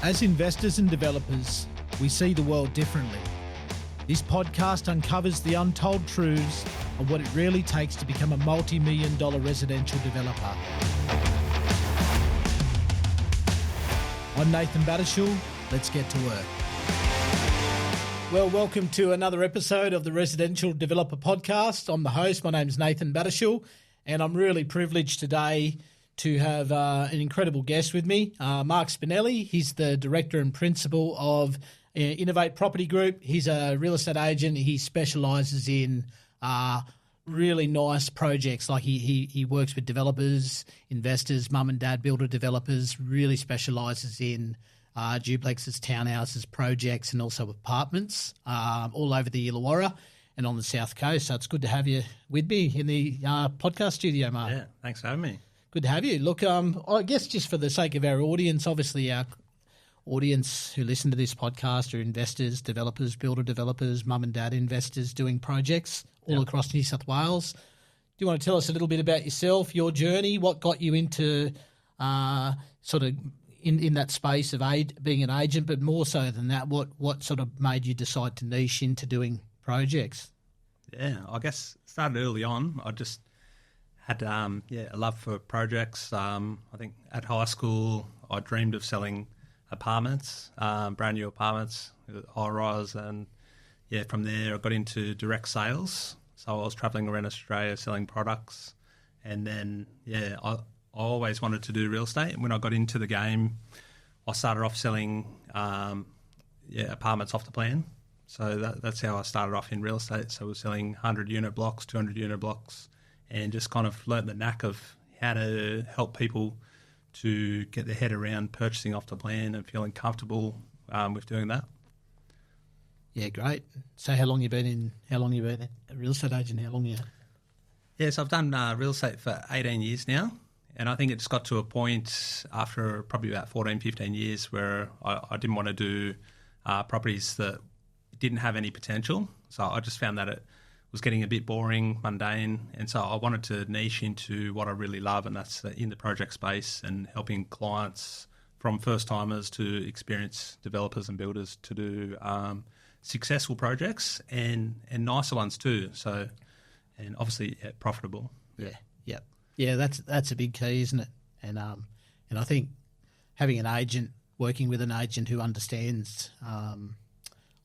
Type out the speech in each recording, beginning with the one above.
As investors and developers, we see the world differently. This podcast uncovers the untold truths of what it really takes to become a multi-million dollar residential developer. I'm Nathan Battishall. Let's get to work. Well, welcome to another episode of the Residential Developer Podcast. I'm the host. My name's Nathan Battishall, and I'm really privileged today to have an incredible guest with me, Mark Spinelli. He's the director and principal of Innovate Property Group. He's a real estate agent. He specialises in really nice projects. Like he works with developers, investors, mum and dad builder developers, really specialises in duplexes, townhouses, projects, and also apartments all over the Illawarra and on the South Coast. So it's good to have you with me in the podcast studio, Mark. Yeah, thanks for having me. Good to have you. Look, I guess just for the sake of our audience, obviously our audience who listen to this podcast are investors, developers, builder developers, mum and dad investors doing projects all across New South Wales. Do you want to tell us a little bit about yourself, your journey, what got you into sort of in that space of being an agent, but more so than that, what sort of made you decide to niche into doing projects? Yeah, I guess it started early on. I just had a love for projects. I think at high school I dreamed of selling apartments, brand new apartments, high-rise, and from there I got into direct sales. So I was travelling around Australia selling products, and then I always wanted to do real estate. And when I got into the game, I started off selling apartments off the plan. So that's how I started off in real estate. So we're selling 100-unit blocks, 200-unit blocks, and just kind of learnt the knack of how to help people to get their head around purchasing off the plan and feeling comfortable with doing that. Yeah, great. So how long you been a real estate agent? How long you? Yeah, so I've done real estate for 18 years now, and I think it just got to a point after probably about 14, 15 years where I didn't want to do properties that didn't have any potential. So I just found that it was getting a bit boring, mundane, and so I wanted to niche into what I really love, and that's in the project space and helping clients from first-timers to experienced developers and builders to do successful projects and nicer ones too. So, and obviously profitable. Yeah. That's a big key, isn't it? And I think having an agent, working with an agent who understands,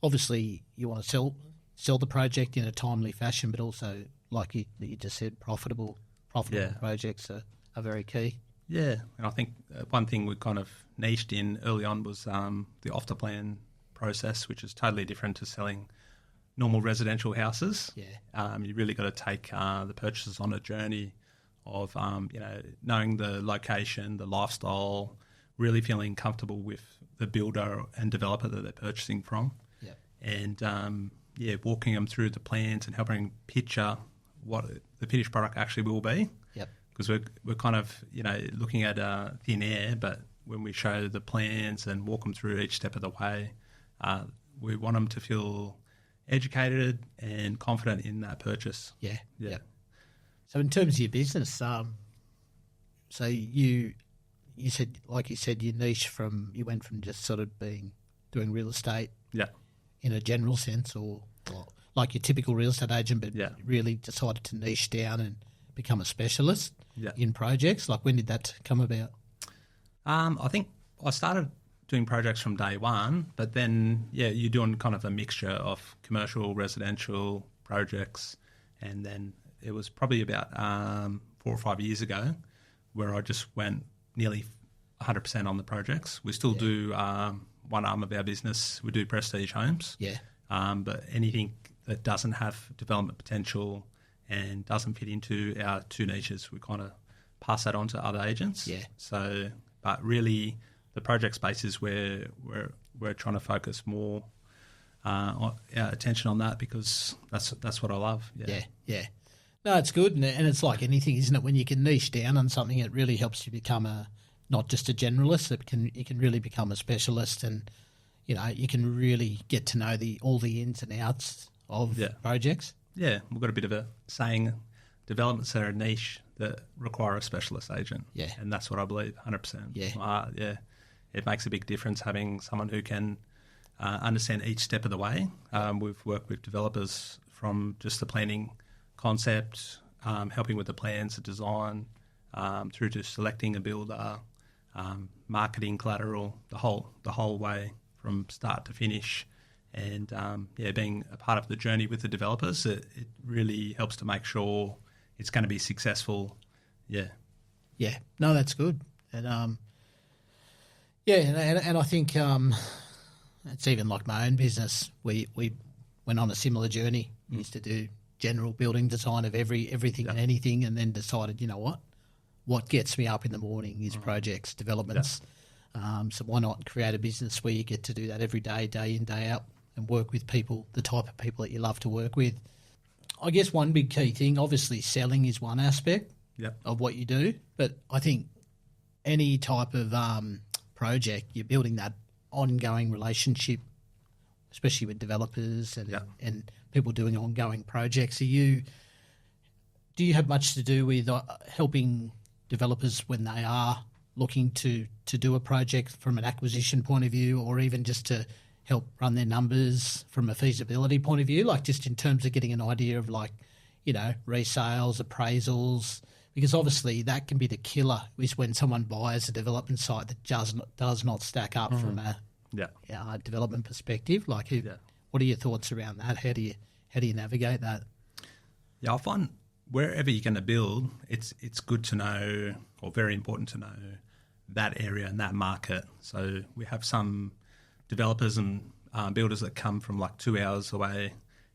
obviously you want to sell the project in a timely fashion, but also, like you just said, profitable projects are very key. Yeah, and I think one thing we kind of niched in early on was the off-the-plan process, which is totally different to selling normal residential houses. Yeah, you really got to take the purchasers on a journey of knowing the location, the lifestyle, really feeling comfortable with the builder and developer that they're purchasing from. Yeah, and walking them through the plans and helping picture what the finished product actually will be. Yep. Because we're kind of looking at thin air, but when we show the plans and walk them through each step of the way, we want them to feel educated and confident in that purchase. Yeah. So in terms of your business, so you said, like you said, you went from just sort of doing real estate. Yeah. In a general sense, or like your typical real estate agent, but really decided to niche down and become a specialist in projects? Like, when did that come about? I think I started doing projects from day one, but then, you're doing kind of a mixture of commercial, residential projects, and then it was probably about 4 or 5 years ago where I just went nearly 100% on the projects. We still do one arm of our business. We do prestige homes. Yeah. But anything that doesn't have development potential and doesn't fit into our two niches, we kind of pass that on to other agents. Yeah. So, but really, the project space is where we're trying to focus more our attention on that, because that's what I love. Yeah. No, it's good, and it's like anything, isn't it? When you can niche down on something, it really helps you become not just a generalist. You can really become a specialist, and you can really get to know all the ins and outs of projects. Yeah, we've got a bit of a saying: developments are a niche that require a specialist agent. Yeah, and that's what I believe, 100%. Yeah. it makes a big difference having someone who can understand each step of the way. We've worked with developers from just the planning concept, helping with the plans, the design, through to selecting a builder, marketing, collateral, the whole way from start to finish. And being a part of the journey with the developers, it really helps to make sure it's going to be successful. Yeah. Yeah. No, that's good. And and I think it's even like my own business. We went on a similar journey. We used to do general building design of everything and anything, and then decided, you know what gets me up in the morning is projects, developments. So why not create a business where you get to do that every day, day in, day out, and work with people, the type of people that you love to work with. I guess one big key thing, obviously selling is one aspect of what you do, but I think any type of project, you're building that ongoing relationship, especially with developers and people doing ongoing projects. Do you have much to do with helping developers when they are looking to do a project from an acquisition point of view, or even just to help run their numbers from a feasibility point of view, like just in terms of getting an idea of resales, appraisals? Because obviously that can be the killer, is when someone buys a development site that does not stack up from a development perspective. What are your thoughts around that? How do you navigate that? Yeah, I find wherever you're going to build, it's good to know, or very important to know, that area and that market. So we have some developers and builders that come from like 2 hours away,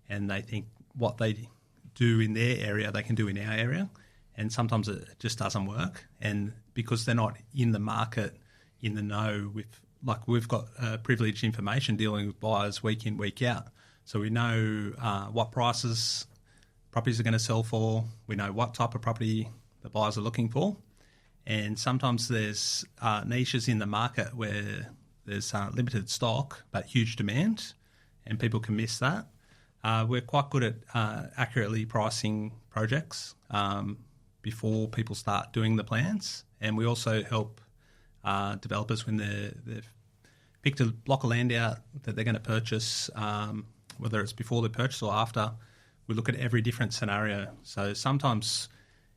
and they think what they do in their area they can do in our area, and sometimes it just doesn't work. And because they're not in the market, in the know, we've got privileged information dealing with buyers week in, week out. So we know what prices properties are going to sell for. We know what type of property the buyers are looking for. And sometimes there's niches in the market where there's limited stock but huge demand, and people can miss that. We're quite good at accurately pricing projects before people start doing the plans, and we also help developers when they've picked a block of land out that they're going to purchase, whether it's before the purchase or after. We look at every different scenario. So sometimes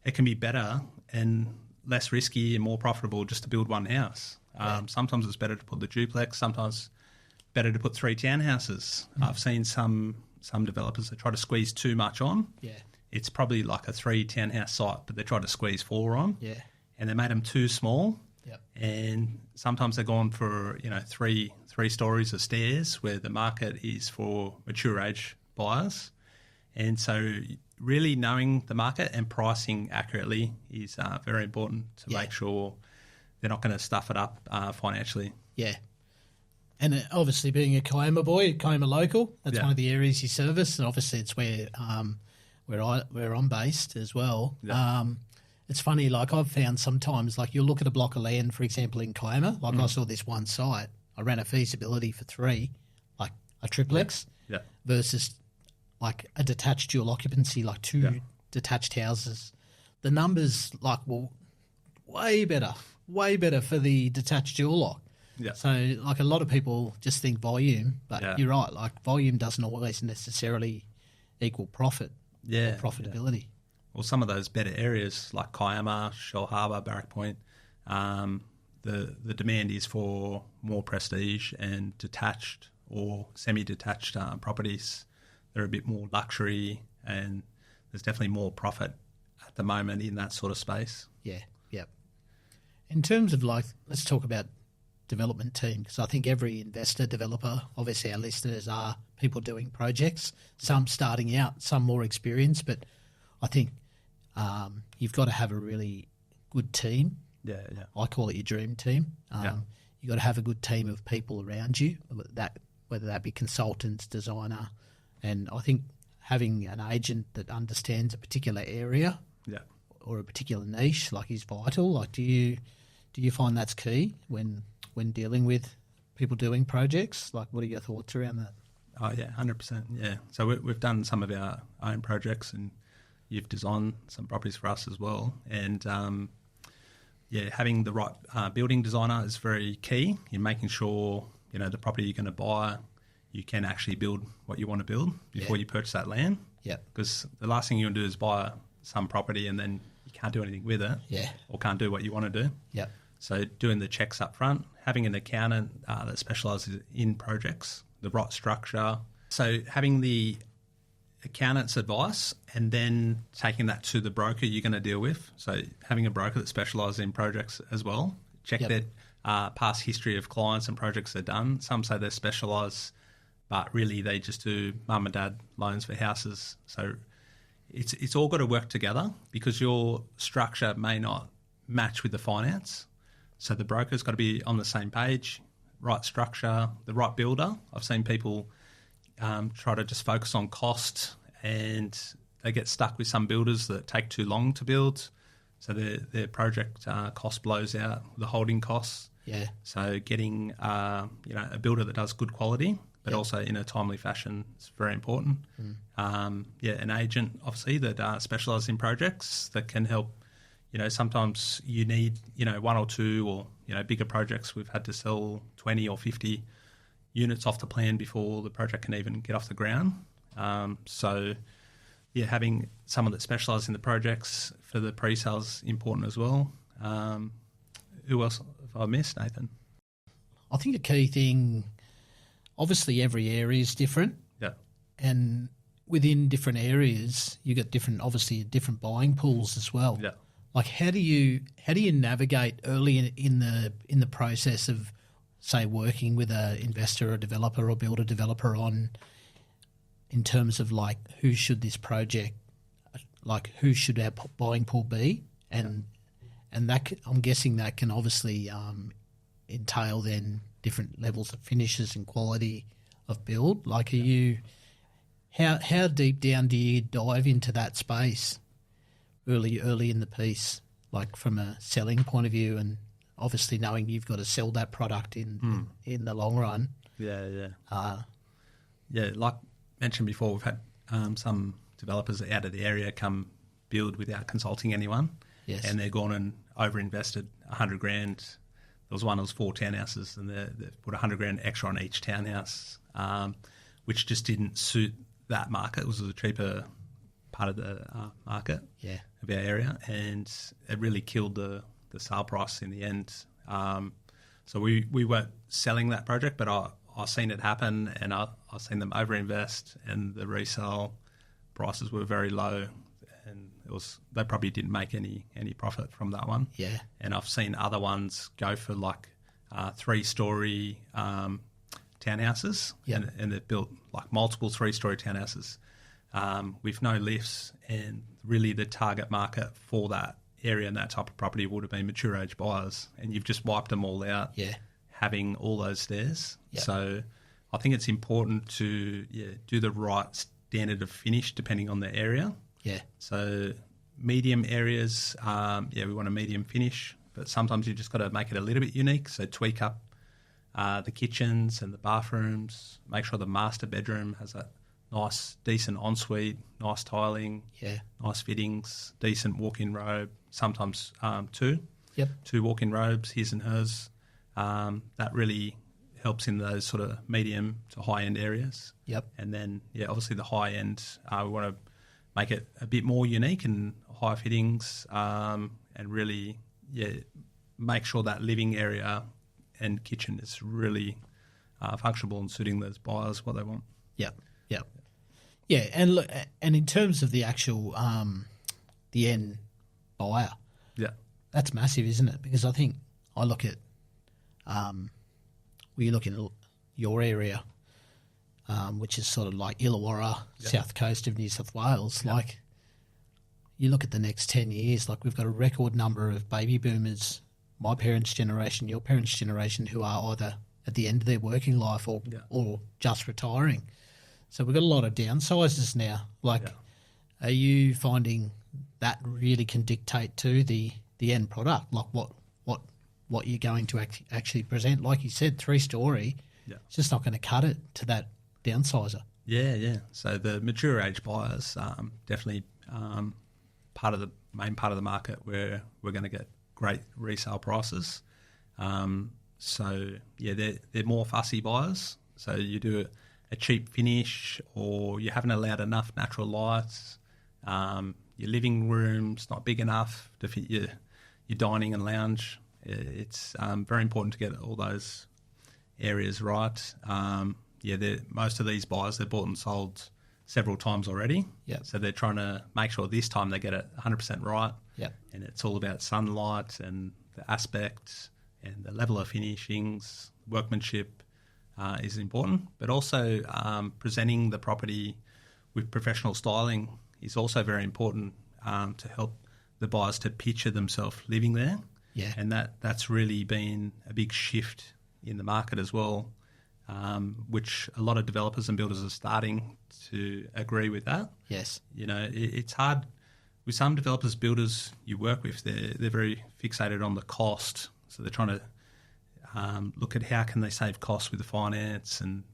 it can be better and less risky and more profitable just to build one house. Sometimes it's better to put the duplex, sometimes better to put 3 townhouses. I've seen some developers that try to squeeze too much on. Yeah. It's probably like a 3 townhouse site, but they try to squeeze 4 on. Yeah. And they made them too small. Yep. And sometimes they're gone for, 3 stories of stairs, where the market is for mature age buyers. And so really knowing the market and pricing accurately is very important to make sure they're not going to stuff it up financially. Yeah. And obviously being a Kiama boy, Kiama local, that's one of the areas you service, and obviously it's where I'm based as well. Yeah. It's funny, like I've found sometimes, like you'll look at a block of land, for example, in Kiama, like I saw this one site, I ran a feasibility for 3, like a triplex, versus like a detached dual occupancy, like 2 detached houses. The numbers way better for the detached dual lock. Yeah. So like a lot of people just think volume, but you're right, like volume doesn't always necessarily equal profit or profitability. Well, some of those better areas like Kiama, Shell Harbour, Barrack Point, the demand is for more prestige and detached or semi-detached properties. They're a bit more luxury, and there's definitely more profit at the moment in that sort of space. Yeah, yep. In terms of let's talk about development team, because I think every investor, developer, obviously our listeners are people doing projects, some starting out, some more experienced, but I think you've got to have a really good team. Yeah. I call it your dream team. You've got to have a good team of people around you, whether that be consultants, designer, and I think having an agent that understands a particular area or a particular niche is vital. Like, do you find that's key when dealing with people doing projects? Like, what are your thoughts around that? Oh, yeah, 100%, yeah. So we've done some of our own projects, and you've designed some properties for us as well. And having the right building designer is very key in making sure, the property you're going to buy, you can actually build what you want to build before you purchase that land. Yeah. Because the last thing you want to do is buy some property and then you can't do anything with it. Yeah. Or can't do what you want to do. Yeah. So doing the checks up front, having an accountant that specialises in projects, the right structure. So having the accountant's advice and then taking that to the broker you're going to deal with. So having a broker that specialises in projects as well. Check their past history of clients and projects they've done. Some say they specialise, but really they just do mum and dad loans for houses. So it's all got to work together because your structure may not match with the finance. So the broker's got to be on the same page, right structure, the right builder. I've seen people try to just focus on cost and they get stuck with some builders that take too long to build. So their project cost blows out the holding costs. Yeah. So getting a builder that does good quality, but also in a timely fashion is very important. An agent obviously that specialises in projects that can help. Sometimes you need, one or two or, bigger projects. We've had to sell 20 or 50 units off the plan before the project can even get off the ground. Having someone that specialises in the projects for the pre-sales is important as well. Who else have I missed, Nathan? I think the key thing, obviously every area is different. Yeah. And within different areas, you get different buying pools as well. Yeah. Like how do you navigate early in the process of, say, working with an investor or developer or builder developer in terms of like who should our buying pool be, and that I'm guessing that can obviously entail then different levels of finishes and quality of build. Like how deep down do you dive into that space early in the piece, like from a selling point of view, and obviously knowing you've got to sell that product in the long run. Like mentioned before, we've had some developers out of the area come build without consulting anyone. Yes. And they've gone and over-invested $100,000. There was one that was 4 townhouses and they put $100,000 extra on each townhouse, which just didn't suit that market. It was a cheaper part of the market of our area, and it really killed the sale price in the end. So we weren't selling that project, but I've seen it happen, and I've seen them overinvest, and the resale prices were very low, and they probably didn't make any profit from that one. Yeah. And I've seen other ones go for like 3-story townhouses, and they've built like multiple 3-story townhouses with no lifts, and really the target market for that area and that type of property would have been mature age buyers, and you've just wiped them all out having all those stairs. Yep. So I think it's important to do the right standard of finish depending on the area. Yeah. So medium areas, we want a medium finish, but sometimes you just got to make it a little bit unique. So tweak up the kitchens and the bathrooms, make sure the master bedroom has a nice, decent ensuite, nice tiling, nice fittings, decent walk-in robe, sometimes 2 walk-in robes, his and hers. That really helps in those sort of medium to high-end areas. Yep. And then, obviously the high-end, we want to make it a bit more unique and high fittings, and really, make sure that living area and kitchen is really functional and suiting those buyers what they want. Yep. Yep. Yeah, and look, and in terms of the actual the end buyer, that's massive, isn't it? Because I think I look at you look at your area, which is sort of like Illawarra, South Coast of New South Wales. Like you look at the next 10 years, like we've got a record number of baby boomers, my parents' generation, your parents' generation, who are either at the end of their working life or just retiring. So we've got a lot of downsizers now. Like, are you finding that really can dictate to the end product, like what you're going to actually present? Like you said, 3-story, it's just not going to cut it to that downsizer. Yeah. So the mature age buyers definitely main part of the market where we're going to get great resale prices. So they're more fussy buyers. So you do a cheap finish, or you haven't allowed enough natural lights. Your living room's not big enough to fit your dining and lounge. It's very important to get all those areas right. Most of these buyers, they're bought and sold several times already. Yep. So they're trying to make sure this time they get it 100% right. Yep. And it's all about sunlight and the aspect and the level of finishings, workmanship is important. But also presenting the property with professional styling is also very important to help the buyers to picture themselves living there. Yeah. And that's really been a big shift in the market as well, which a lot of developers and builders are starting to agree with that. Yes. You know, it's hard with some developers, builders you work with. They're very fixated on the cost, so they're trying to look at how can they save costs with the finance and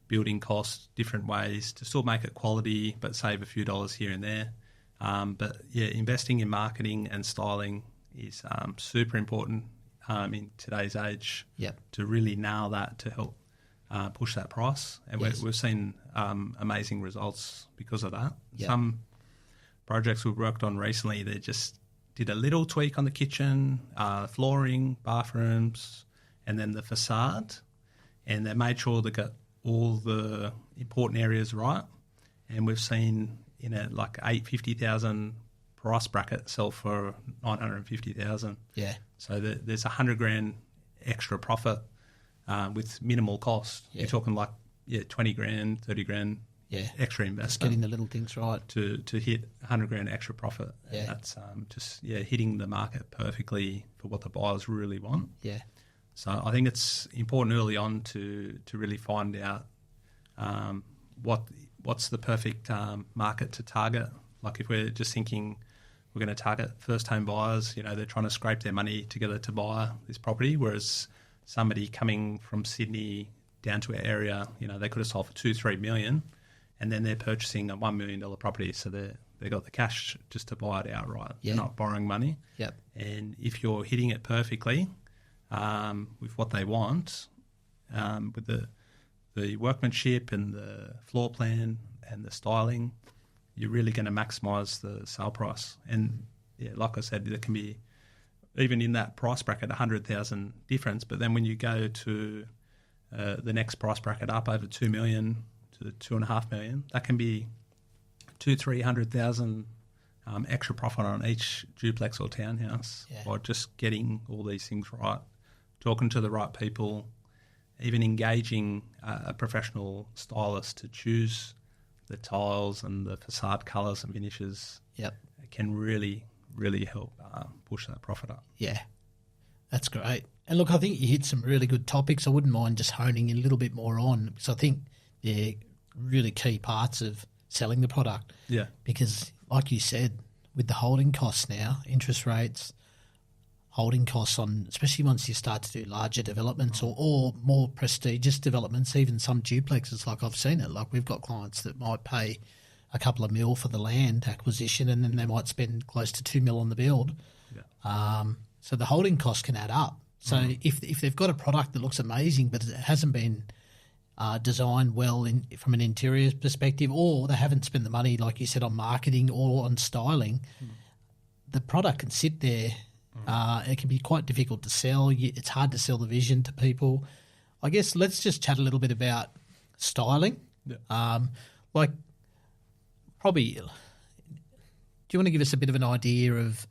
building costs, different ways to still make it quality but save a few dollars here and there. But investing in marketing and styling is super important in today's age. Yep. To really nail that to help push that price. And we've seen amazing results because of that. Yep. Some projects we've worked on recently, they just did a little tweak on the kitchen, flooring, bathrooms, and then the facade. And they made sure they got all the important areas right. And we've seen in a like $850,000 price bracket sell for $950,000. Yeah. So there's $100,000 extra profit with minimal cost. Yeah. You're talking like $20,000, $30,000 extra investment. Just getting the little things right to hit $100,000 extra profit. Yeah. And that's just hitting the market perfectly for what the buyers really want. Yeah. So I think it's important early on to really find out what's the perfect market to target. Like if we're just thinking we're going to target first home buyers, they're trying to scrape their money together to buy this property, whereas somebody coming from Sydney down to our area, they could have sold for $2-3 million, and then they're purchasing a $1 million property, so they got the cash just to buy it outright. Yeah. They're not borrowing money. Yep. And if you're hitting it perfectly with what they want, with the workmanship and the floor plan and the styling, you're really going to maximise the sale price. And like I said, there can be, even in that price bracket, 100,000 difference. But then when you go to the next price bracket up over 2 million to 2.5 million, that can be 200,000-300,000 extra profit on each duplex or townhouse by just getting all these things right, talking to the right people, even engaging a professional stylist to choose the tiles and the facade colours and finishes. Yep. It can really, really help push that profit up. Yeah, that's great. And look, I think you hit some really good topics. I wouldn't mind just honing in a little bit more on, because I think they're really key parts of selling the product. Yeah. Because like you said, with the holding costs now, interest rates, holding costs on, especially once you start to do larger developments or more prestigious developments, even some duplexes, like I've seen it. Like we've got clients that might pay a couple of mil for the land acquisition, and then they might spend close to 2 mil on the build. Yeah. So the holding costs can add up. So if they've got a product that looks amazing but it hasn't been designed well from an interior perspective, or they haven't spent the money, like you said, on marketing or on styling, the product can sit there. It can be quite difficult to sell. It's hard to sell the vision to people. I guess let's just chat a little bit about styling. Yeah. Probably, do you want to give us a bit of an idea of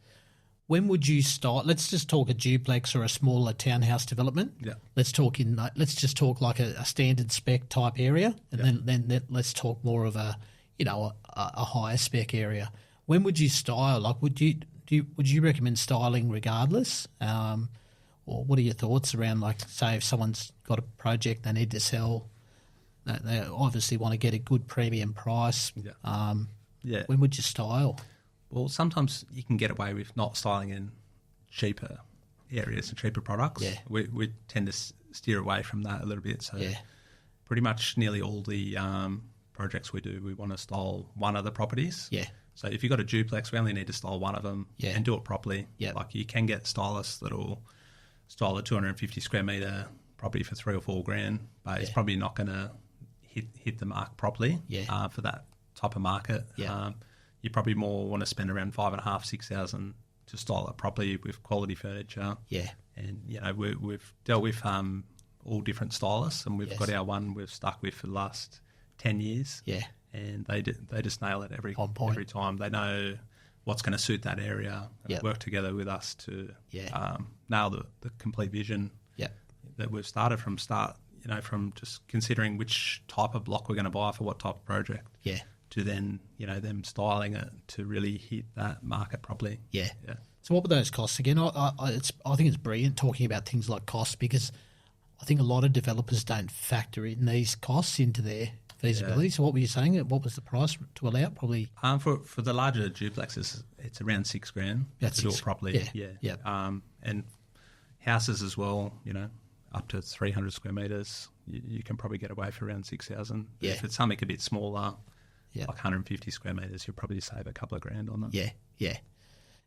when would you start? Let's just talk a duplex or a smaller townhouse development. Yeah. Let's just talk like a standard spec type area, and then let's talk more of a higher spec area. When would you style? Like, would you recommend styling regardless? Or what are your thoughts around, like, say, if someone's got a project they need to sell, they obviously want to get a good premium price. Yeah. When would you style? Well, sometimes you can get away with not styling in cheaper areas and cheaper products. Yeah. We tend to steer away from that a little bit. So pretty much nearly all the projects we do, we want to style one of the properties. Yeah. So if you've got a duplex, we only need to style one of them and do it properly. Yeah. Like you can get stylists that'll style a 250 square metre property for $3,000 or $4,000, but it's probably not going to hit the mark properly for that type of market. Yeah. You probably more want to spend around $5,500-6,000 to style it properly with quality furniture. Yeah. And, we've dealt with all different stylists, and we've got our one we've stuck with for the last 10 years. Yeah. And they just nail it every time. They know what's going to suit that area and work together with us to nail the complete vision that we've started from start, from just considering which type of block we're going to buy for what type of project to then, them styling it to really hit that market properly. Yeah. So what were those costs again? I think it's brilliant talking about things like costs, because I think a lot of developers don't factor in these costs into their feasibility. So what were you saying? What was the price to allow? Probably for the larger duplexes, it's around $6,000 to do it properly. Yeah. And houses as well, up to 300 square metres, you can probably get away for around $6,000. Yeah. If it's something a bit smaller, like 150 square metres, you'll probably save a couple of grand on that. Yeah.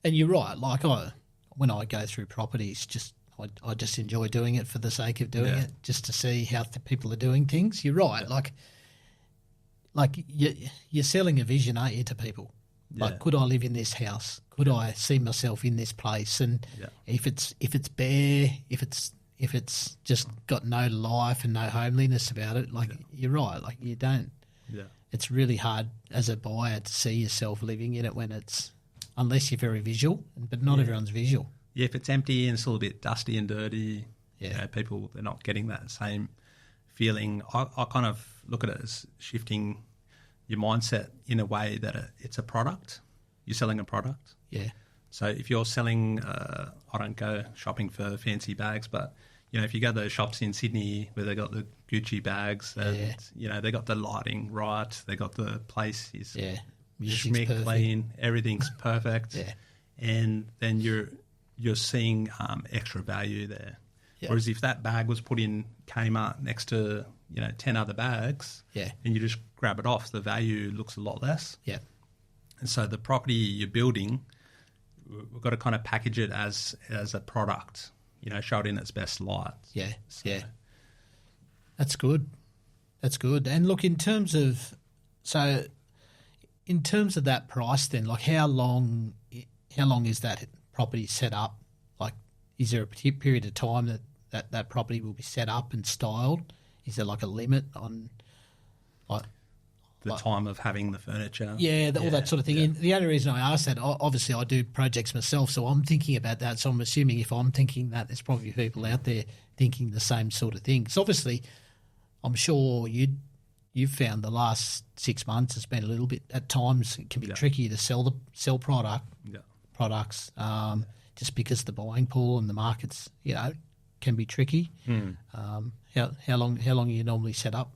And you're right. Like when I go through properties, I just enjoy doing it for the sake of doing it, just to see how the people are doing things. You're right. Yeah. Like you're selling a vision, aren't you, to people? Like, could I live in this house? Could I see myself in this place? And if it's bare, if it's just got no life and no homeliness about it, you're right. Like you don't. Yeah. It's really hard as a buyer to see yourself living in it unless you're very visual, but not everyone's visual. Yeah, if it's empty and it's a little bit dusty and dirty, people, they're not getting that same feeling. I kind of look at it as shifting your mindset in a way that it's a product. You're selling a product. Yeah. So if you're selling, I don't go shopping for fancy bags, but if you go to those shops in Sydney where they got the Gucci bags, and they got the lighting right, they got the place is schmick clean, everything's perfect, and then you're seeing extra value there. Yep. Whereas if that bag was put in Kmart next to 10 other bags, and you just grab it off, the value looks a lot less. Yeah. And so the property you're building, we've got to kind of package it as a product, show it in its best light. Yeah. So. That's good. And look, in terms of that price, then, like how long is that property set up? Like, is there a period of time that property will be set up and styled? Is there like a limit on the time of having the furniture? Yeah, all that sort of thing. Yeah. And the only reason I ask that, obviously I do projects myself, so I'm thinking about that. So I'm assuming if I'm thinking that, there's probably people out there thinking the same sort of thing. So obviously, I'm sure you've found the last 6 months has been a little bit, at times it can be tricky to sell products, just because the buying pool and the markets, can be tricky. How long are you normally set up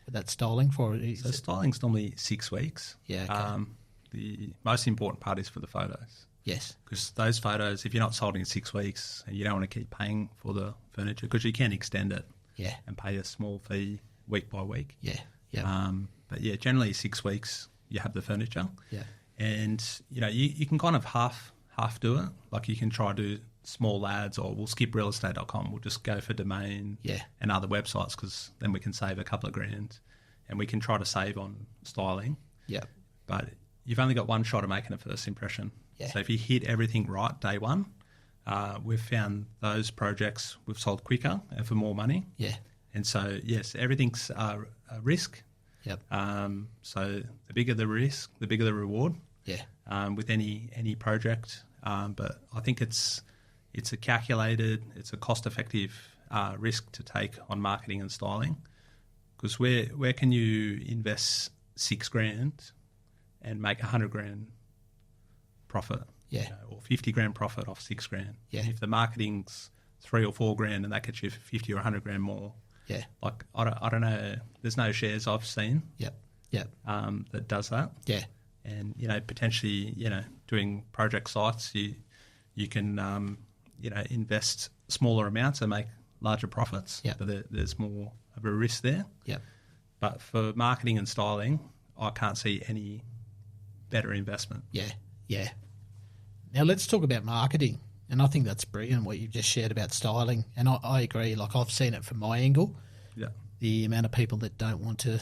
with that styling for? So styling's normally 6 weeks. Yeah. Okay. The most important part is for the photos. Yes. Because those photos, if you're not sold in 6 weeks, and you don't want to keep paying for the furniture, because you can extend it. Yeah. And pay a small fee week by week. Yeah. Yeah. But generally 6 weeks you have the furniture. Yeah. And you can kind of half do it. Like you can try to do small ads, or we'll skip realestate.com. We'll just go for domain and other websites, because then we can save a couple of grand, and we can try to save on styling. Yeah. But you've only got one shot of making a first impression. Yeah. So if you hit everything right day one, we've found those projects we've sold quicker and for more money. Yeah. And so, yes, everything's a risk. Yep. So the bigger the risk, the bigger the reward. Yeah. With any project. But I think it's a calculated, it's a cost-effective risk to take on marketing and styling. Because where can you invest $6,000 and make $100,000 profit? Yeah. Or $50,000 profit off $6,000. Yeah. If the marketing's $3,000 or $4,000 and that gets you $50,000 or $100,000 more. Yeah. Like I don't know. There's no shares I've seen. Yep. Yep. That does that. Yeah. And potentially doing project sites, you can invest smaller amounts and make larger profits. Yeah. But there's more of a risk there. Yeah. But for marketing and styling, I can't see any better investment. Yeah, yeah. Now let's talk about marketing. And I think that's brilliant what you've just shared about styling. And I agree. Like, I've seen it from my angle. Yeah. The amount of people that don't want to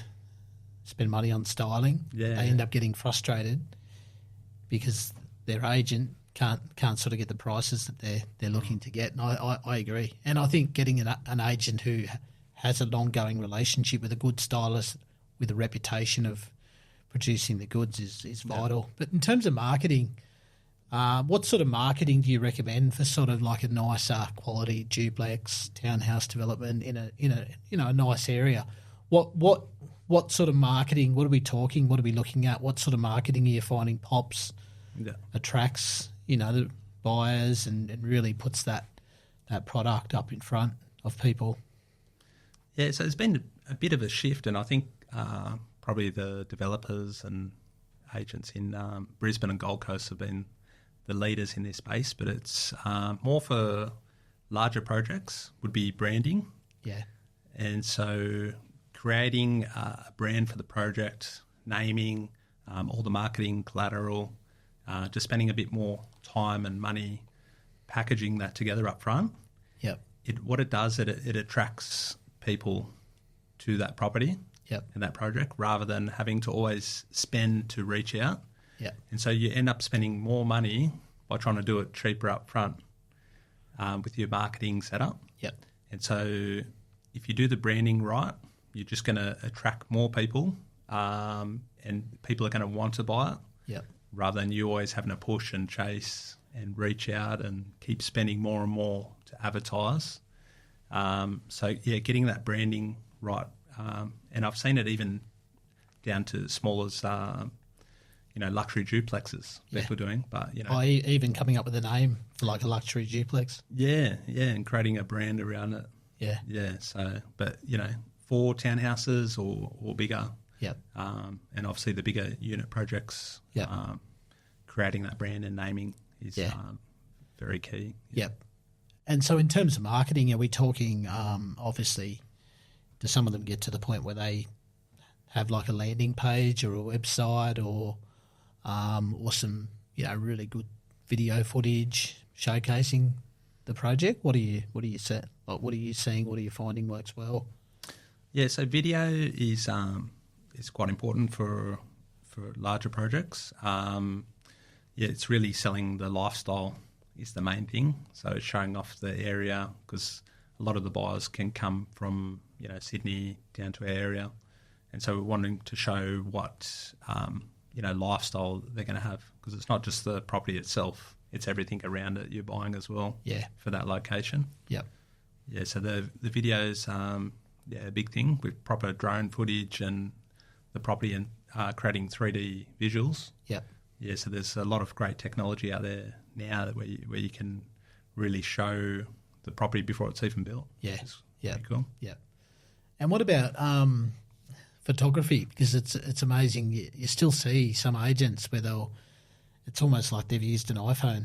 spend money on styling, they end up getting frustrated because their agent can't sort of get the prices that they're looking to get. And I agree. And I think getting an agent who has an ongoing relationship with a good stylist with a reputation of producing the goods is vital. But in terms of marketing, what sort of marketing do you recommend for sort of like a nicer quality duplex townhouse development in a nice area? What sort of marketing? What are we talking? What are we looking at? What sort of marketing are you finding pops, attracts the buyers and really puts that product up in front of people? Yeah, so there's been a bit of a shift, and I think probably the developers and agents in Brisbane and Gold Coast have been the leaders in this space, but it's more for larger projects would be branding. Yeah. And so creating a brand for the project, naming, all the marketing collateral, just spending a bit more time and money packaging that together up front. Yep. What it does, it attracts people to that property and that project rather than having to always spend to reach out. Yeah. And so you end up spending more money by trying to do it cheaper up front with your marketing setup. Yep. And so if you do the branding right, you're just going to attract more people and people are going to want to buy it. Yep. Rather than you always having to push and chase and reach out and keep spending more and more to advertise. So, getting that branding right. And I've seen it even down to small as, luxury duplexes people are doing. But, even coming up with a name for like a luxury duplex. Yeah, and creating a brand around it. Yeah. Yeah, so, but, for townhouses or bigger. Yep. And obviously the bigger unit projects, creating that brand and naming is very key. Yep. And so in terms of marketing, are we talking, obviously, do some of them get to the point where they have like a landing page or a website or some, really good video footage showcasing the project? What are you seeing? What are you finding works well? Yeah, so video is quite important for larger projects. It's really selling the lifestyle is the main thing. So it's showing off the area because a lot of the buyers can come from Sydney down to our area, and so we're wanting to show what lifestyle they're going to have because it's not just the property itself; it's everything around it you're buying as well. Yeah, for that location. Yep. Yeah, so the videos, a big thing with proper drone footage and the property and creating 3D visuals. Yep. Yeah, so there's a lot of great technology out there now where you can really show the property before it's even built. Yeah, pretty cool. Yeah. And what about photography? Because it's amazing. You still see some agents where it's almost like they've used an iPhone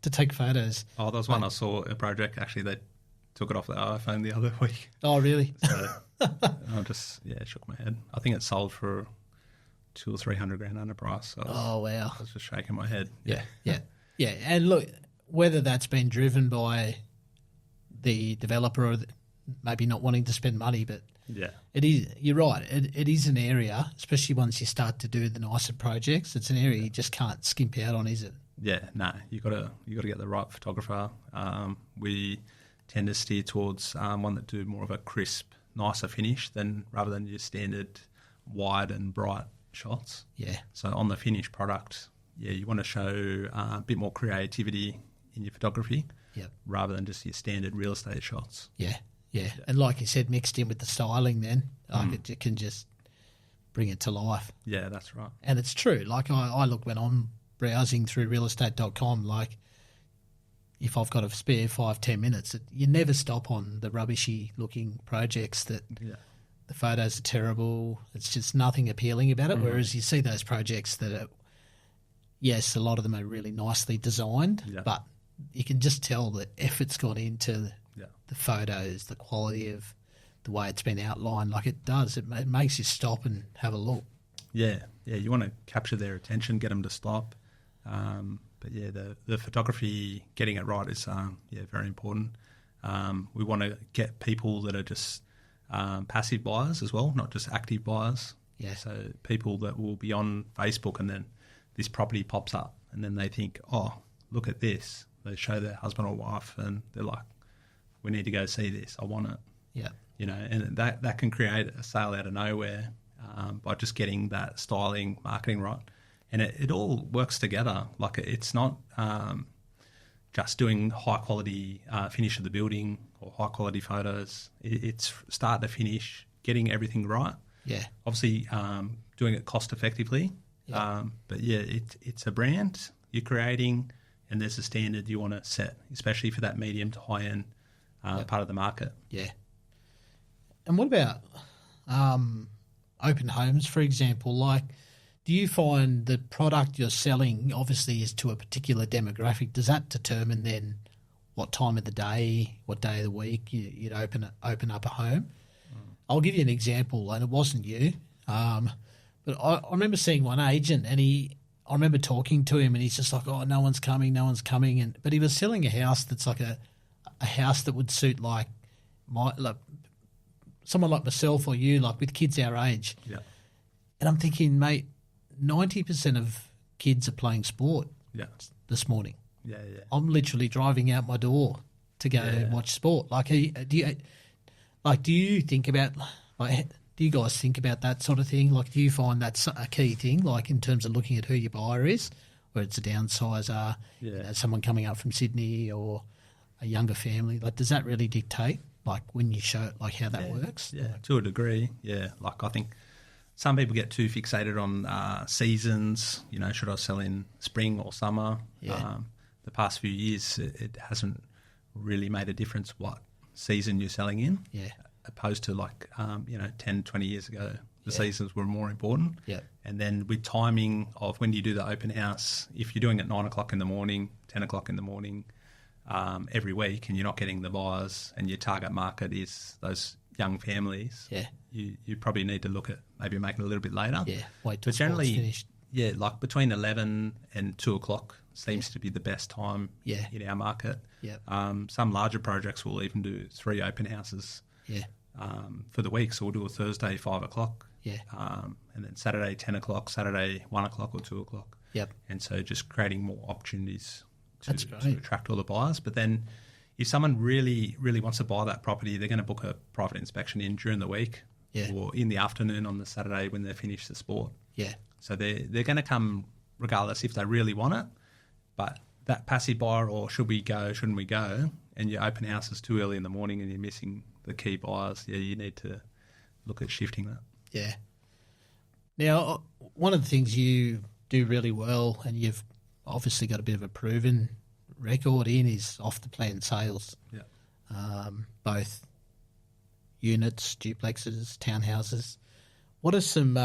to take photos. Oh, there was one I saw a project actually they took it off the iPhone the other week. Oh, really? So I just shook my head. I think it sold for $200,000 or $300,000 under price. So wow! I was just shaking my head. Yeah. And look, whether that's been driven by the developer or maybe not wanting to spend money, but it is. You're right. It is an area, especially once you start to do the nicer projects. It's an area you just can't skimp out on, is it? Yeah, no. You got to get the right photographer. We tend to steer towards one that do more of a crisp, nicer finish rather than your standard wide and bright shots. Yeah. So on the finished product, you want to show a bit more creativity in your photography. Rather than just your standard real estate shots. Yeah. And like you said, mixed in with the styling then, it can just bring it to life. Yeah, that's right. And it's true. Like I look when I'm browsing through realestate.com, like if I've got a spare 5-10 minutes, you never stop on the rubbishy looking projects that the photos are terrible. It's just nothing appealing about it. Whereas you see those projects that are, yes, a lot of them are really nicely designed, but you can just tell the effort's gone into the photos, the quality of the way it's been outlined. Like it does. It makes you stop and have a look. Yeah, you want to capture their attention, get them to stop. But yeah, the photography, getting it right is very important. We want to get people that are just passive buyers as well, not just active buyers. Yeah. So people that will be on Facebook and then this property pops up and then they think, oh, look at this. They show their husband or wife and they're like, we need to go see this. I want it. Yeah. And that can create a sale out of nowhere by just getting that styling, marketing right. And it all works together. Like it's not just doing high quality finish of the building or high quality photos. It's start to finish, getting everything right. Yeah. Obviously, doing it cost effectively. Yeah. But yeah, it's a brand you're creating, and there's a standard you want to set, especially for that medium to high end part of the market. Yeah. And what about open homes, for example? Like, do you find the product you're selling obviously is to a particular demographic? Does that determine then what time of the day, what day of the week you'd open up a home? I'll give you an example, and it wasn't you, but I remember seeing one agent, and I remember talking to him, and he's just like, "Oh, no one's coming," but he was selling a house that's like a house that would suit like someone like myself or you, like with kids our age. Yeah. And I'm thinking, mate, 90% of kids are playing sport this morning. Yeah. I'm literally driving out my door to go and watch sport. Like, do you think about, like, do you guys think about that sort of thing? Like, do you find that's a key thing, like in terms of looking at who your buyer is, whether it's a downsizer, someone coming up from Sydney or a younger family? Like, does that really dictate, like, when you show, like, how that works? Yeah, to a degree, yeah. Like, I think some people get too fixated on seasons, should I sell in spring or summer? Yeah. The past few years, it hasn't really made a difference what season you're selling in. Yeah. Opposed to 10, 20 years ago, the seasons were more important. Yeah. And then with timing of when do you do the open house, if you're doing it 9 o'clock in the morning, 10 o'clock in the morning, every week, and you're not getting the buyers, and your target market is those young families, you probably need to look at maybe making it a little bit later. Yeah, wait till but generally, sport's finished. Yeah, like between 11 and 2 o'clock seems to be the best time in our market. Yeah. Some larger projects will even do 3 open houses for the week. So we'll do a Thursday, 5 o'clock. Yeah. And then Saturday, 10 o'clock, Saturday, 1 o'clock or 2 o'clock. Yep. And so just creating more opportunities to great. attract all the buyers. But then if someone really, really wants to buy that property, they're going to book a private inspection in during the week or in the afternoon on the Saturday when they finish the sport. Yeah. So they're going to come regardless if they really want it. But that passive buyer, or should we go, shouldn't we go, and your open house is too early in the morning and you're missing the key buyers, you need to look at shifting that. Yeah. Now, one of the things you do really well, and you've obviously got a bit of a proven record in, is off-the-plan sales. Yeah. Both units, duplexes, townhouses. What are some,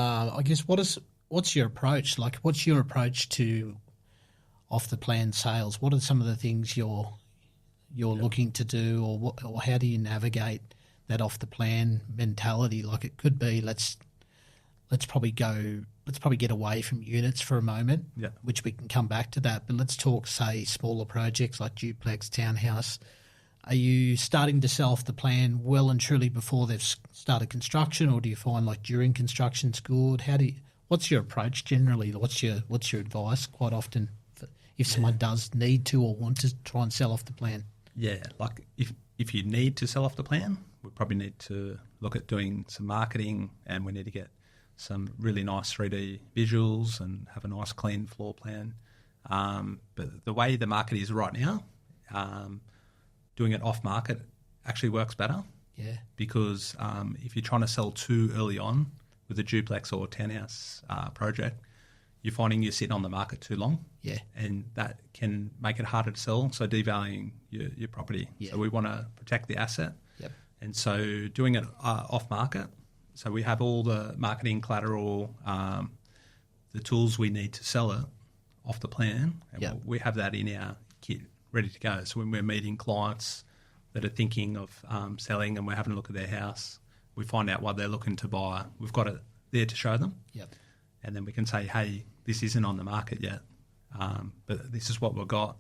what's your approach? Like, what's your approach to off-the-plan sales? What are some of the things you're looking to do, or how do you navigate that off-the-plan mentality? Like, it could be, let's probably get away from units for a moment, which we can come back to that. But let's talk, say, smaller projects like duplex, townhouse. Are you starting to sell off the plan well and truly before they've started construction, or do you find like during construction's good? What's your approach generally? What's your advice quite often if someone does need to or want to try and sell off the plan? Yeah, like if you need to sell off the plan, we probably need to look at doing some marketing, and we need to get some really nice 3D visuals and have a nice clean floor plan. But the way the market is right now, doing it off market actually works better. Yeah. Because if you're trying to sell too early on with a duplex or townhouse project, you're finding you're sitting on the market too long. Yeah. And that can make it harder to sell, so devaluing your property. Yeah. So we want to protect the asset. Yep. And so doing it off market, so we have all the marketing collateral, the tools we need to sell it off the plan, and we have that in our kit ready to go. So when we're meeting clients that are thinking of selling and we're having a look at their house, we find out what they're looking to buy. We've got it there to show them. Yep. and then we can say, hey, this isn't on the market yet, but this is what we've got,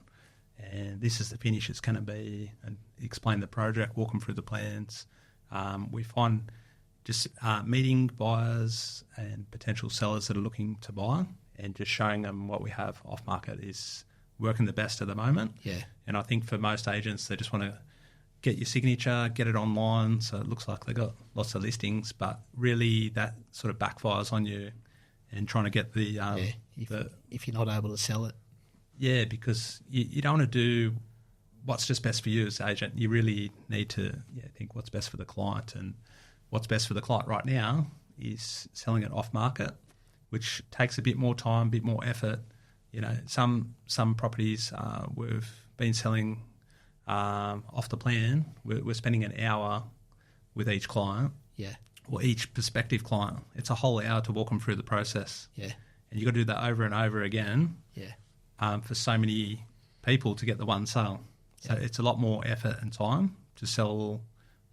and this is the finish it's going to be, and explain the project, walk them through the plans. We find just meeting buyers and potential sellers that are looking to buy and just showing them what we have off market is working the best at the moment. Yeah. And I think for most agents, they just want to get your signature, get it online, so it looks like they've got lots of listings, but really that sort of backfires on you and trying to get the... if you're not able to sell it. Yeah, because you don't want to do what's just best for you as an agent. You really need to think what's best for the client, and what's best for the client right now is selling it off market, which takes a bit more time, a bit more effort. You know, some properties we've been selling off the plan. We're spending an hour with each client, or each prospective client. It's a whole hour to walk them through the process. Yeah, and you've got to do that over and over again. Yeah, for so many people to get the one sale. So it's a lot more effort and time to sell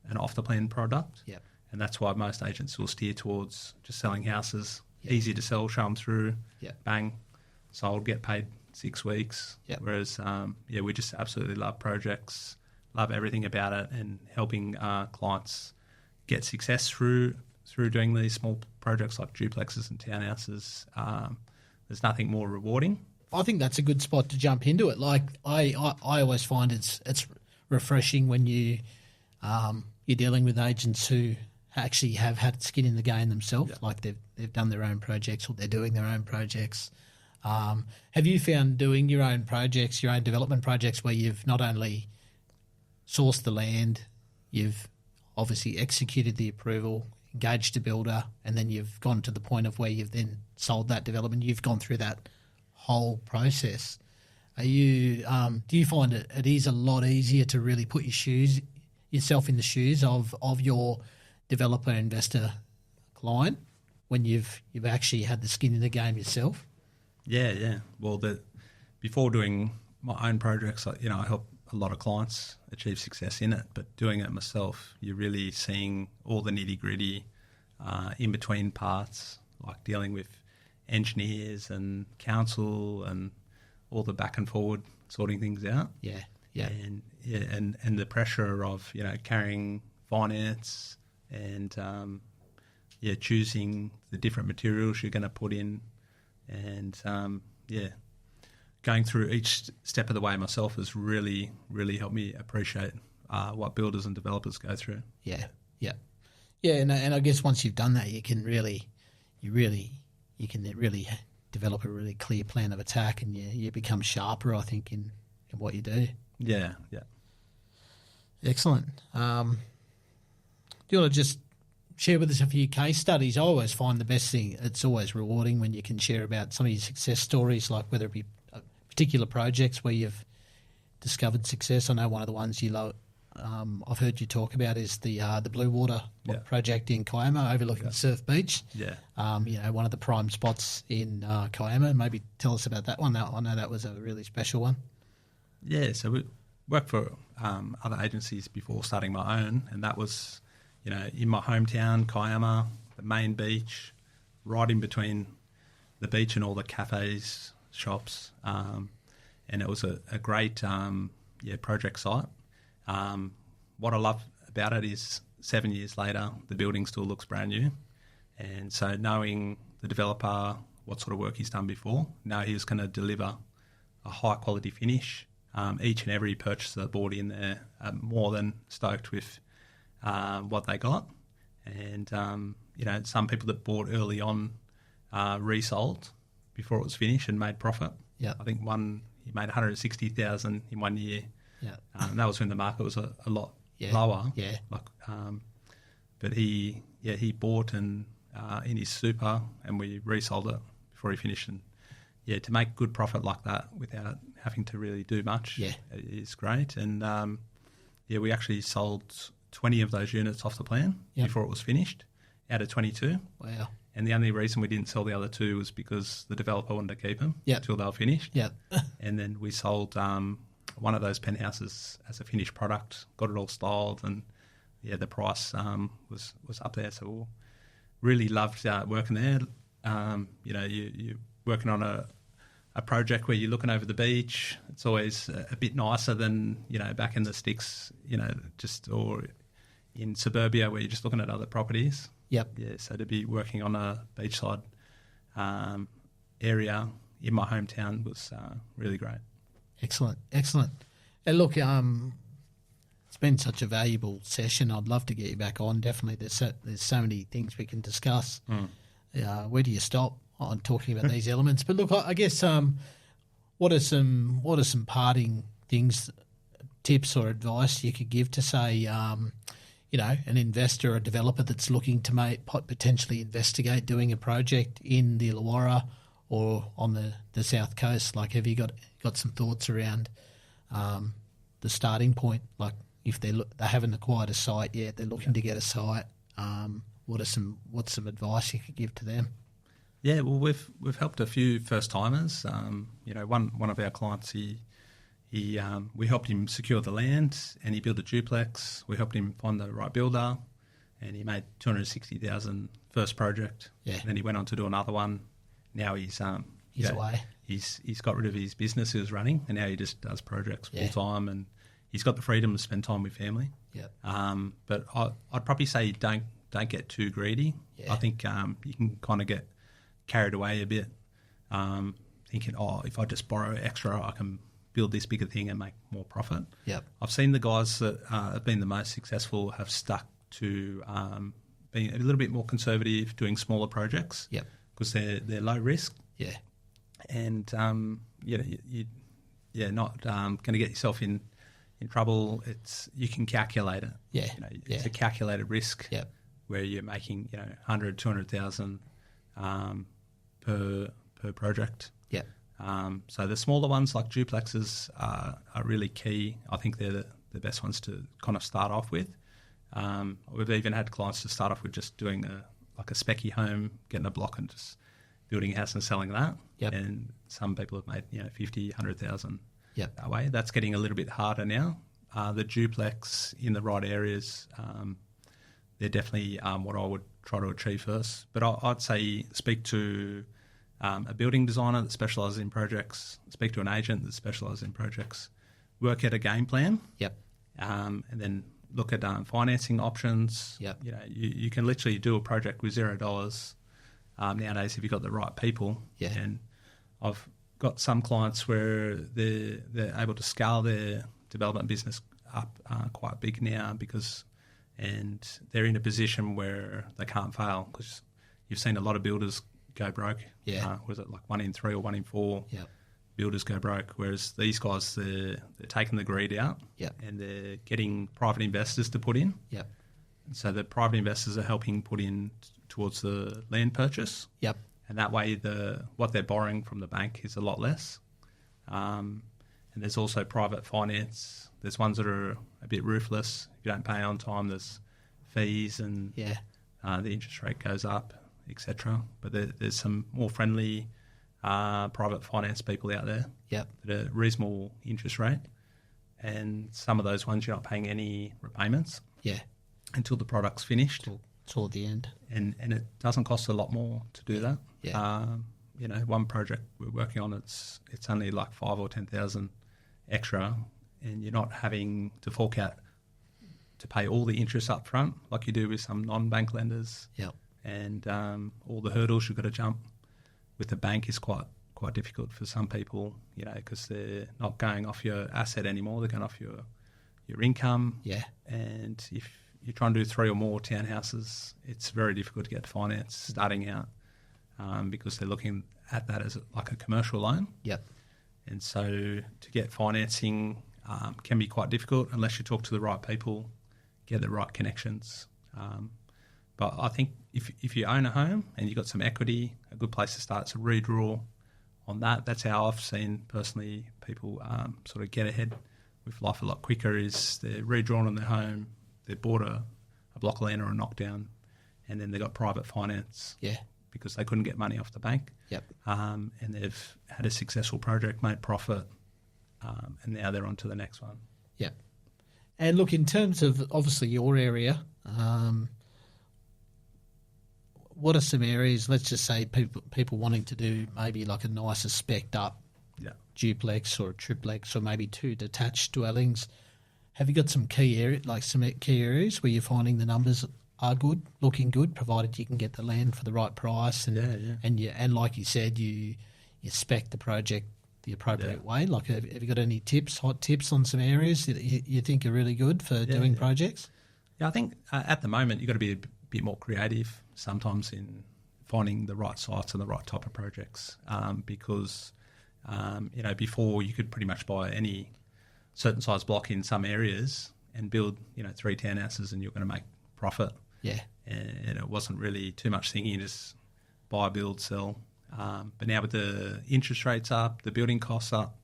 an off the plan product. Yeah, and that's why most agents will steer towards just selling houses. Easy to sell, show them through, bang, sold, get paid 6 weeks. Yep. Whereas, we just absolutely love projects, love everything about it, and helping clients get success through doing these small projects like duplexes and townhouses. There's nothing more rewarding. I think that's a good spot to jump into it. Like I always find it's refreshing when you're dealing with agents who actually have had skin in the game themselves, like they've done their own projects or they're doing their own projects. Have you found doing your own projects, your own development projects, where you've not only sourced the land, you've obviously executed the approval, engaged a builder, and then you've gone to the point of where you've then sold that development? You've gone through that whole process. Do you find it is a lot easier to really put yourself in the shoes of your developer investor client when you've actually had the skin in the game yourself? Yeah. Well, before doing my own projects, I help a lot of clients achieve success in it. But doing it myself, you're really seeing all the nitty gritty in between parts, like dealing with engineers and council and all the back and forward sorting things out. Yeah. And the pressure of carrying finance and choosing the different materials you're going to put in, and going through each step of the way myself has really, really helped me appreciate what builders and developers go through. Yeah. And I guess once you've done that, you can really develop a really clear plan of attack, and you become sharper, I think, in what you do. Yeah. Excellent. Do you want to just share with us a few case studies? I always find the best thing, it's always rewarding when you can share about some of your success stories, like whether it be particular projects where you've discovered success. I know one of the ones you love, I've heard you talk about, is the Blue Water project in Kiama overlooking Surf Beach. Yeah. One of the prime spots in Kiama. Maybe tell us about that one. I know that was a really special one. Yeah, so we worked for other agencies before starting my own, and that was, in my hometown, Kiama, the main beach, right in between the beach and all the cafes, shops, and it was a great project site. What I love about it is 7 years later, the building still looks brand new. And so knowing the developer, what sort of work he's done before, now he's going to deliver a high quality finish. Each and every purchaser that bought in there are more than stoked with what they got. And, some people that bought early on resold before it was finished and made profit. Yeah. I think he made $160,000 in 1 year. Yeah. That was when the market was a lot lower. Yeah. But he bought and in his super, and we resold it before he finished. And to make good profit like that without having to really do much is great. And we actually sold 20 of those units off the plan before it was finished, out of 22. Wow. And the only reason we didn't sell the other two was because the developer wanted to keep them until they were finished. Yeah. And then we sold one of those penthouses as a finished product, got it all styled, and the price was up there. So we really loved working there. You're working on a project where you're looking over the beach. It's always a bit nicer than, back in the sticks, or in suburbia where you're just looking at other properties. Yep. Yeah, so to be working on a beachside area in my hometown was really great. Excellent. And look, it's been such a valuable session. I'd love to get you back on. Definitely, there's so many things we can discuss. Where do you stop on talking about these elements? But look, I guess what are some parting things, tips or advice you could give to, say, an investor or a developer that's looking to potentially investigate doing a project in the Illawarra or on the South Coast? Like, have you got some thoughts around the starting point? Like, if they haven't acquired a site yet, they're looking to get a site. What's some advice you could give to them? Yeah, well, we've helped a few first timers. One of our clients, we helped him secure the land and he built a duplex. We helped him find the right builder, and he made $260,000 first project. Yeah. And then he went on to do another one. Now he's away. He's got rid of his business he was running, and now he just does projects full time, and he's got the freedom to spend time with family. Yeah. But I'd probably say don't get too greedy. Yeah. I think you can kind of get carried away a bit, thinking, if I just borrow extra, I can build this bigger thing and make more profit. Yep. I've seen the guys that have been the most successful have stuck to being a little bit more conservative, doing smaller projects. Yep. Because they're low risk. Yeah. And you're not going to get yourself in trouble. You can calculate it. Yeah. It's a calculated risk. Yep. Where you're making 100, 200,000 per project. Yeah. So the smaller ones like duplexes are really key. I think they're the best ones to kind of start off with. We've even had clients to start off with just doing a specky home, getting a block and just building a house and selling that. Yep. And some people have made 50, 100,000 Yep. that way. That's getting a little bit harder now. The duplex in the right areas, they're definitely what I would try to achieve first. But I'd say speak to a building designer that specialises in projects, speak to an agent that specialises in projects, work out a game plan. Yep. And then look at financing options. Yep. You can literally do a project with $0 nowadays if you've got the right people. Yeah. And I've got some clients where they're able to scale their development business up quite big now and they're in a position where they can't fail, because you've seen a lot of builders go broke. Yeah. Was it like 1 in 3 or 1 in 4? Yep. Builders go broke, whereas these guys, they're taking the greed out. Yep. And they're getting private investors to put in. Yep. And so the private investors are helping put in towards the land purchase. Yep. And that way what they're borrowing from the bank is a lot less. And there's also private finance. There's ones that are a bit ruthless. If you don't pay on time, there's fees and the interest rate goes up, etc. But there's some more friendly private finance people out there. Yep. At a reasonable interest rate. And some of those ones you're not paying any repayments. Yeah. Until the product's finished. Till the end. And it doesn't cost a lot more to do that. Yeah. One project we're working on, it's only like 5,000 or 10,000 extra, and you're not having to fork out to pay all the interest up front like you do with some non-bank lenders. Yep. And all the hurdles you've got to jump with the bank is quite difficult for some people, because they're not going off your asset anymore. They're going off your income. Yeah. And if you try and do 3 or more townhouses, it's very difficult to get finance starting out, because they're looking at that as like a commercial loan. Yep. And so to get financing can be quite difficult unless you talk to the right people, get the right connections. But I think if you own a home and you've got some equity, a good place to start is a redraw on that. That's how I've seen personally people sort of get ahead with life a lot quicker, is they're redrawn on their home, they bought a block of land or a knockdown, and then they got private finance. Yeah. Because they couldn't get money off the bank. Yep. And they've had a successful project, made profit, and now they're on to the next one. Yep. And look, in terms of obviously your area, what are some areas, let's just say people wanting to do maybe like a nicer spec'd up duplex or a triplex or maybe 2 detached dwellings? Have you got some key areas where you're finding the numbers are good, looking good, provided you can get the land for the right price and like you said, you spec the project the appropriate way? Like, have you got any hot tips on some areas that you think are really good for doing projects? Yeah, I think at the moment you've got to be a bit more creative sometimes in finding the right sites and the right type of projects because, before you could pretty much buy any certain size block in some areas and build, 3 townhouses and you're going to make profit. Yeah. And it wasn't really too much thinking, just buy, build, sell. But now with the interest rates up, the building costs up,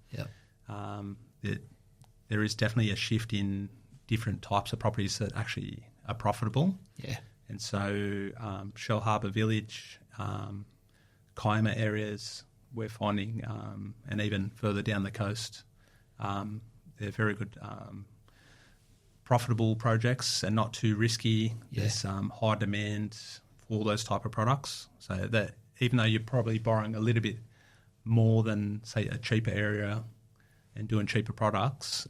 there is definitely a shift in different types of properties that actually are profitable. Yeah. And so Shell Harbour Village, Kiama areas, we're finding, and even further down the coast, they're very good profitable projects and not too risky. Yeah. There's high demand for those type of products. So that even though you're probably borrowing a little bit more than, say, a cheaper area and doing cheaper products,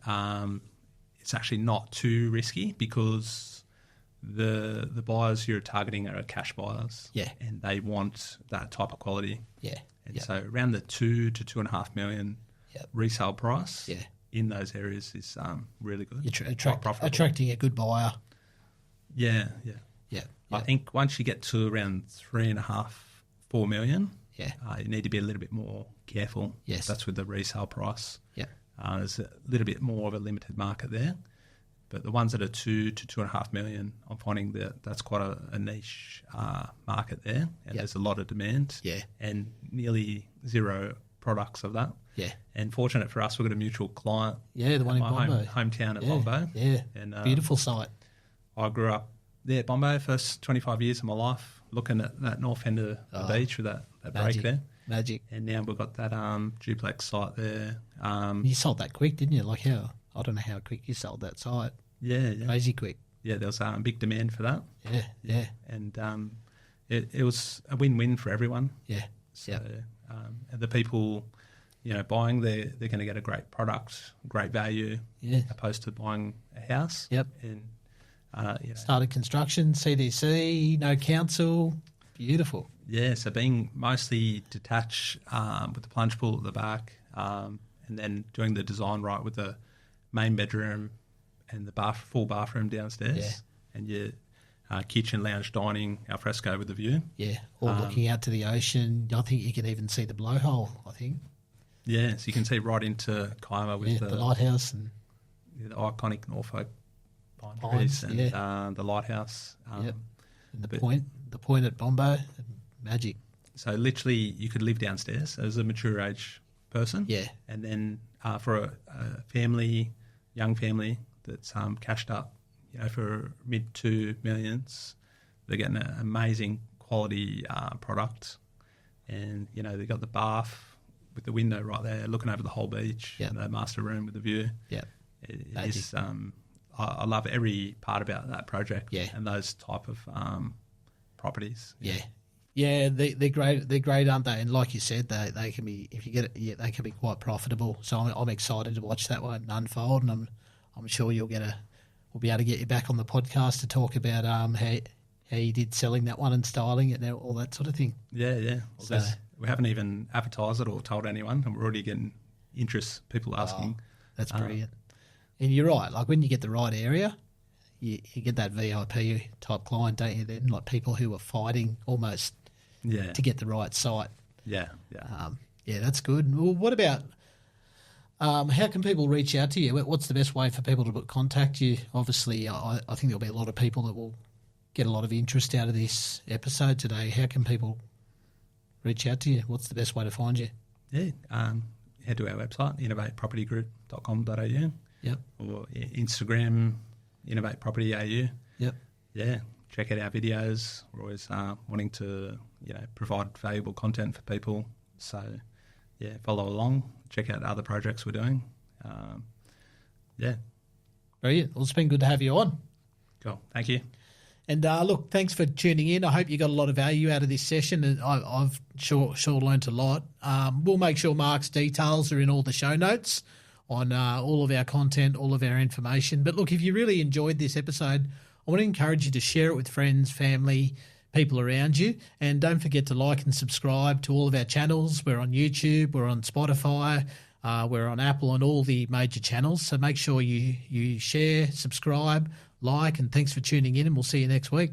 it's actually not too risky because the buyers you're targeting are cash buyers. Yeah. And they want that type of quality. Yeah. And so around the 2 to 2.5 million resale price in those areas is really good. You're attracting a good buyer. Yeah. I Yeah. think once you get to around 3.5, 4 million, you need to be a little bit more careful. Yes. That's with the resale price. Yeah. There's a little bit more of a limited market there. But the ones that are 2 to 2.5 million, I'm finding that's quite a niche market there. And there's a lot of demand. Yeah. And nearly zero products of that. Yeah. And fortunate for us, we've got a mutual client. Yeah, the one in Bombo. Hometown at Bombo. Yeah. And, beautiful site. I grew up there at Bombo, first 25 years of my life, looking at that north end of the beach with that break there. Magic. And now we've got that duplex site there. You sold that quick, didn't you? Like I don't know how quick you sold that site. Yeah. Crazy quick. Yeah, there was big demand for that. Yeah. And it was a win-win for everyone. Yeah. So the people, buying, they're going to get a great product, great value, opposed to buying a house. Yep. And started construction, CDC, no council. Beautiful. Yeah, so being mostly detached with the plunge pool at the back, and then doing the design right with the main bedroom and the full bathroom downstairs, and your kitchen, lounge, dining, alfresco with the view. Yeah, or looking out to the ocean. I think you can even see the blowhole, I think. Yeah, so you can see right into Kiama with the lighthouse and the iconic Norfolk pine trees and the lighthouse. And the point at Bombo, magic. So literally you could live downstairs as a mature age person. Yeah. And then for a family, young family that's cashed up, for mid 2 millions, they're getting an amazing quality product. And, they've got the bath with the window right there looking over the whole beach and the master room with the view. Yeah. It's, I love every part about that project and those type of properties. Yeah, they're great. They're great, aren't they? And like you said, they can be, if you get it, they can be quite profitable. So I'm excited to watch that one unfold, and I'm sure we'll be able to get you back on the podcast to talk about how you did selling that one and styling it and all that sort of thing. Yeah. Well, we haven't even advertised it or told anyone, and we're already getting interest. People asking. That's brilliant. And you're right. Like when you get the right area, you get that VIP type client, don't you? Then like people who are fighting almost to get the right site. Yeah. That's good. Well, what about how can people reach out to you? What's the best way for people to contact you? Obviously, I think there'll be a lot of people that will get a lot of interest out of this episode today. How can people reach out to you? What's the best way to find you? Yeah, head to our website, innovatepropertygroup.com.au. Yep. Or Instagram, Innovate Property AU. Yep. Yeah, check out our videos. We're always wanting to, provide valuable content for people. So, follow along. Check out other projects we're doing. Brilliant. Well, it's been good to have you on. Cool. Thank you. And look, thanks for tuning in. I hope you got a lot of value out of this session, and I've sure learnt a lot. We'll make sure Mark's details are in all the show notes on all of our content, all of our information. But look, if you really enjoyed this episode, I want to encourage you to share it with friends, family, people around you. And don't forget to like and subscribe to all of our channels. We're on YouTube, we're on Spotify, we're on Apple and all the major channels. So make sure you share, subscribe, like, and thanks for tuning in, and we'll see you next week.